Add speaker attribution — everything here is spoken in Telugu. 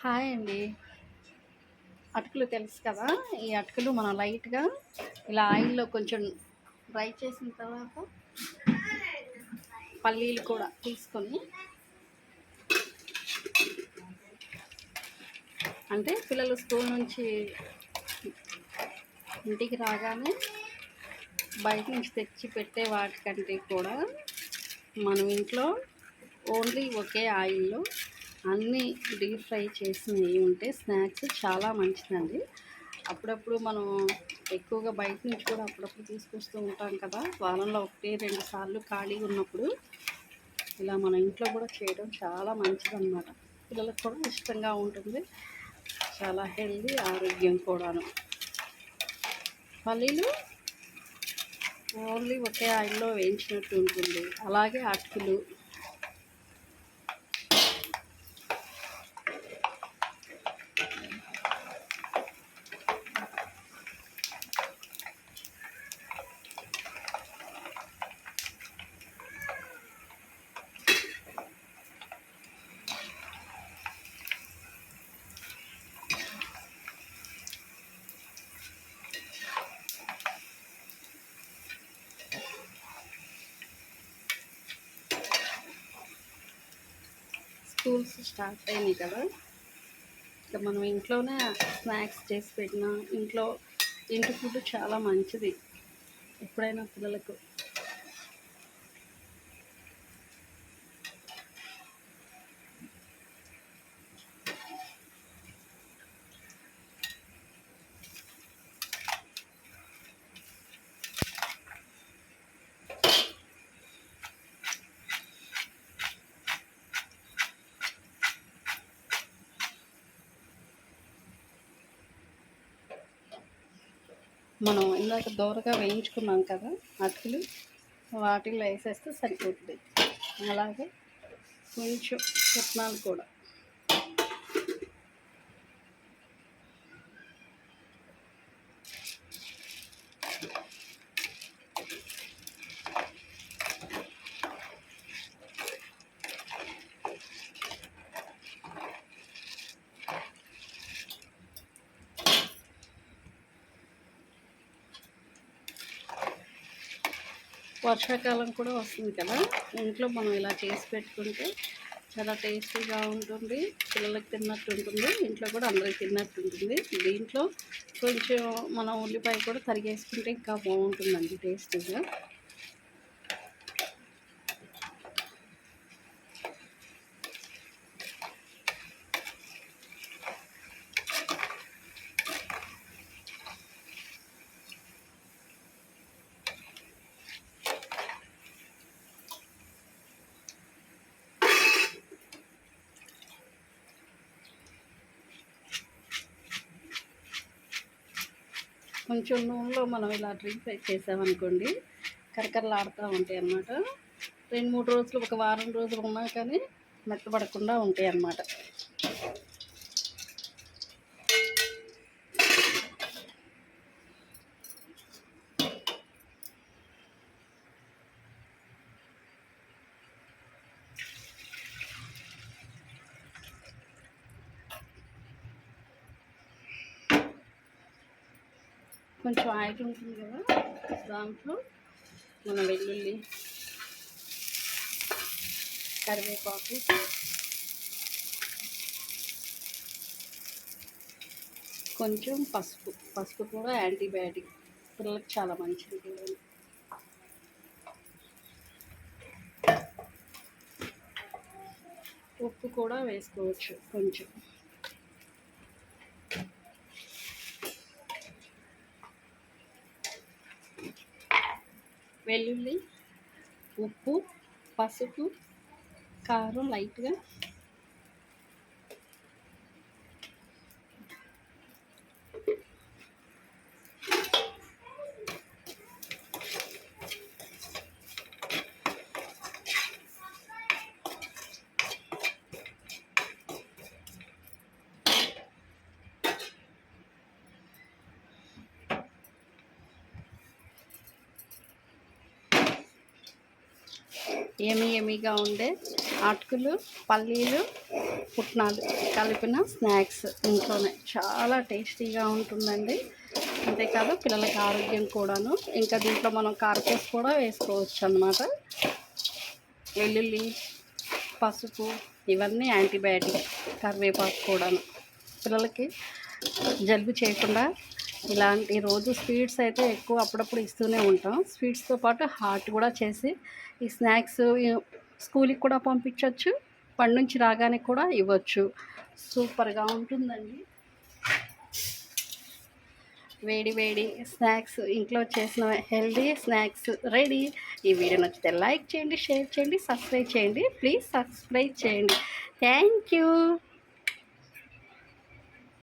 Speaker 1: హాయ్ అండి. అటుకులు తెలుసు కదా! ఈ అటుకులు మనం లైట్‌గా ఇలా ఆయిల్‌లో కొంచెం ఫ్రై చేసిన తర్వాత పల్లీలు కూడా తీసుకొని అంటే పిల్లలు స్కూల్ నుంచి ఇంటికి రాగానే బయట నుంచి తెచ్చి పెట్టే వాటికంటే కూడా మనం ఇంట్లో ఓన్లీ ఒకే ఆయిల్‌లో అన్నీ డీప్ ఫ్రై చేసినవి ఉంటే స్నాక్స్ చాలా మంచిదండి. అప్పుడప్పుడు మనం ఎక్కువగా బయట నుంచి కూడా అప్పుడప్పుడు తీసుకొస్తూ ఉంటాం కదా! వారంలో 1, 2 సార్లు ఖాళీగా ఉన్నప్పుడు ఇలా మన ఇంట్లో కూడా చేయడం చాలా మంచిదన్నమాట. పిల్లలకు కూడా ఇష్టంగా ఉంటుంది. చాలా హెల్తీ, ఆరోగ్యం కూడాను. పల్లీలు ఓన్లీ ఒకే ఆయిల్‌లో వేయించినట్టు ఉంటుంది. అలాగే అటుకులు స్కూల్స్ స్టార్ట్ అయినాయి కదా! ఇక మనం ఇంట్లోనే స్నాక్స్ చేసి పెట్టిన ఇంటి ఫుడ్ చాలా మంచిది ఎప్పుడైనా పిల్లలకు. మనం ఇందాక దోరగా వేయించుకున్నాం కదా అటుకులు, వాటిల్లో వేసేస్తే సరిపోతుంది. అలాగే కొంచెం పుట్నాలు కూడా వర్షాకాలం కూడా వస్తుంది కదా, ఇంట్లో మనం ఇలా చేసి పెట్టుకుంటే చాలా టేస్టీగా ఉంటుంది. పిల్లలకి తిన్నట్టు ఉంటుంది, ఇంట్లో కూడా అందరికి తిన్నట్టు ఉంటుంది. దీంట్లో కొంచెం మనం ఉల్లిపాయ కూడా తరిగేసుకుంటే ఇంకా బాగుంటుందండి టేస్టీగా. కొంచెం నూనెలో మనం ఇలా డీప్ ఫ్రై చేసామనుకోండి, కరకరలాడుతూ ఉంటాయి అన్నమాట. 2-3 రోజులు, ఒక వారం రోజులు ఉన్నా కానీ మెత్తబడకుండా ఉంటాయి అన్నమాట. కొంచెం ఆయిల్ ఉంటుంది కదా, దాంట్లో మన వెల్లుల్లి, కరివేపాకు, కొంచెం పసుపు కూడా యాంటీబయాటిక్, పిల్లలకు చాలా మంచిది కూడా. ఉప్పు కూడా వేసుకోవచ్చు కొంచెం. వెల్లుల్లి, ఉప్పు, పసుపు, కారం లైట్గా, ఎమీగా ఉండే అటుకులు, పల్లీలు, పుట్నాలు కలిపిన స్నాక్స్ ఇంట్లోనే చాలా టేస్టీగా ఉంటుందండి. అంతేకాదు పిల్లలకి ఆరోగ్యం కూడాను. ఇంకా దీంట్లో మనం కారపూస కూడా వేసుకోవచ్చు అన్నమాట. వెల్లుల్లి, పసుపు ఇవన్నీ యాంటీబయాటిక్, కరివేపాకు కూడాను. పిల్లలకి జలుబు చేయకుండా ఇలాంటి రోజు స్వీట్స్ అయితే ఎక్కువ అప్పుడప్పుడు ఇస్తూనే ఉంటాం. స్వీట్స్తో పాటు హాట్ కూడా చేసి ఈ స్నాక్స్ స్కూల్కి కూడా పంపించవచ్చు, పని నుంచి రాగానే కూడా ఇవ్వచ్చు. సూపర్గా ఉంటుందండి. వేడి వేడి స్నాక్స్, ఇంట్లో చేసిన హెల్దీ స్నాక్స్ రెడీ. ఈ వీడియో నచ్చితే లైక్ చేయండి, షేర్ చేయండి, సబ్స్క్రైబ్ చేయండి. ప్లీజ్ సబ్స్క్రైబ్ చేయండి. Thank you.